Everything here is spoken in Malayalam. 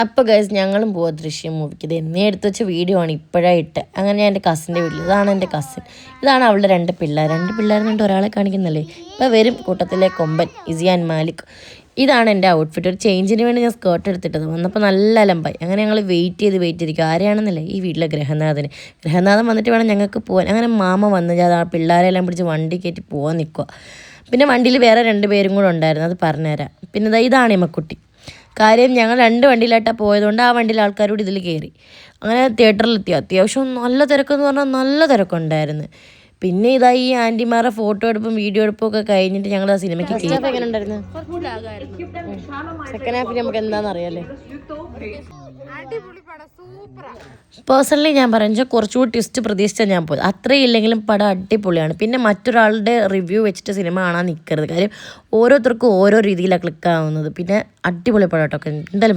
അപ്പോൾ ഗൈസ് ഞങ്ങളും പോവാം ദൃശ്യം മൂവിക്ക്. ഇത് എന്നേ എടുത്ത് വെച്ച വീഡിയോ ആണ് ഇപ്പോഴായിട്ട്. അങ്ങനെ ഞാൻ എൻ്റെ കസിൻ്റെ വീട്ടിൽ, ഇതാണ് എൻ്റെ കസിൻ, ഇതാണ് അവളുടെ രണ്ട് പിള്ളേരെന്നുണ്ട് ഒരാളെ കാണിക്കുന്നല്ലേ. ഇപ്പോൾ വരും കൂട്ടത്തിലെ കൊമ്പൻ ഇസിയാൻ മാലിക്. ഇതാണ് എൻ്റെ ഔട്ട്ഫിറ്റ്. ഒരു ചേഞ്ചിന് വേണ്ടി ഞാൻ സ്കേർട്ട് എടുത്തിട്ടത് വന്നപ്പോൾ നല്ല അലമ്പായി. അങ്ങനെ ഞങ്ങൾ വെയിറ്റ് ചെയ്തിരിക്കും ആരെയാണെന്നല്ലേ, ഈ വീട്ടിലെ ഗ്രഹനാഥൻ വന്നിട്ട് വേണം ഞങ്ങൾക്ക് പോകാൻ. അങ്ങനെ മാമ വന്ന് ആ പിള്ളേരെല്ലാം പിടിച്ച് വണ്ടി കയറ്റി പോകാൻ നിൽക്കുക. പിന്നെ വണ്ടിയിൽ വേറെ 2 പേരും കൂടെ ഉണ്ടായിരുന്നു, അത് പറഞ്ഞുതരാം. പിന്നെ ഇതാണ് ഇമ്മക്കുട്ടി. കാര്യം ഞങ്ങൾ 2 വണ്ടിയിലായിട്ടാണ് പോയതുകൊണ്ട് ആ വണ്ടിയിൽ ആൾക്കാരോട് ഇതിൽ കയറി. അങ്ങനെ തിയേറ്ററിലെത്തി. അത്യാവശ്യം നല്ല തിരക്കെന്ന് പറഞ്ഞാൽ നല്ല തിരക്കുണ്ടായിരുന്നു. പിന്നെ ഈ ആൻറ്റിമാരുടെ ഫോട്ടോ എടുപ്പും വീഡിയോ എടുപ്പും ഒക്കെ കഴിഞ്ഞിട്ട് ഞങ്ങൾ ആ സിനിമയ്ക്ക് കയറി. എങ്ങനെ ഉണ്ടായിരുന്നു? സെക്കൻഡ് ഹാഫിൽ നമുക്ക് എന്താണെന്ന് അറിയാമല്ലേ. പേഴ്സണലി ഞാൻ പറഞ്ഞാൽ കുറച്ചുകൂടി ട്വിസ്റ്റ് പ്രതീക്ഷിച്ചാൽ ഞാൻ പോയത്. അത്രയും ഇല്ലെങ്കിലും പടം അടിപൊളിയാണ്. പിന്നെ മറ്റൊരാളുടെ റിവ്യൂ വെച്ചിട്ട് സിനിമ കാണാൻ നിൽക്കരുത്. കാര്യം ഓരോരുത്തർക്കും ഓരോ രീതിയിലാണ് ക്ലിക്കാവുന്നത്. പിന്നെ അടിപൊളി പടം കേട്ടോ. എന്തായാലും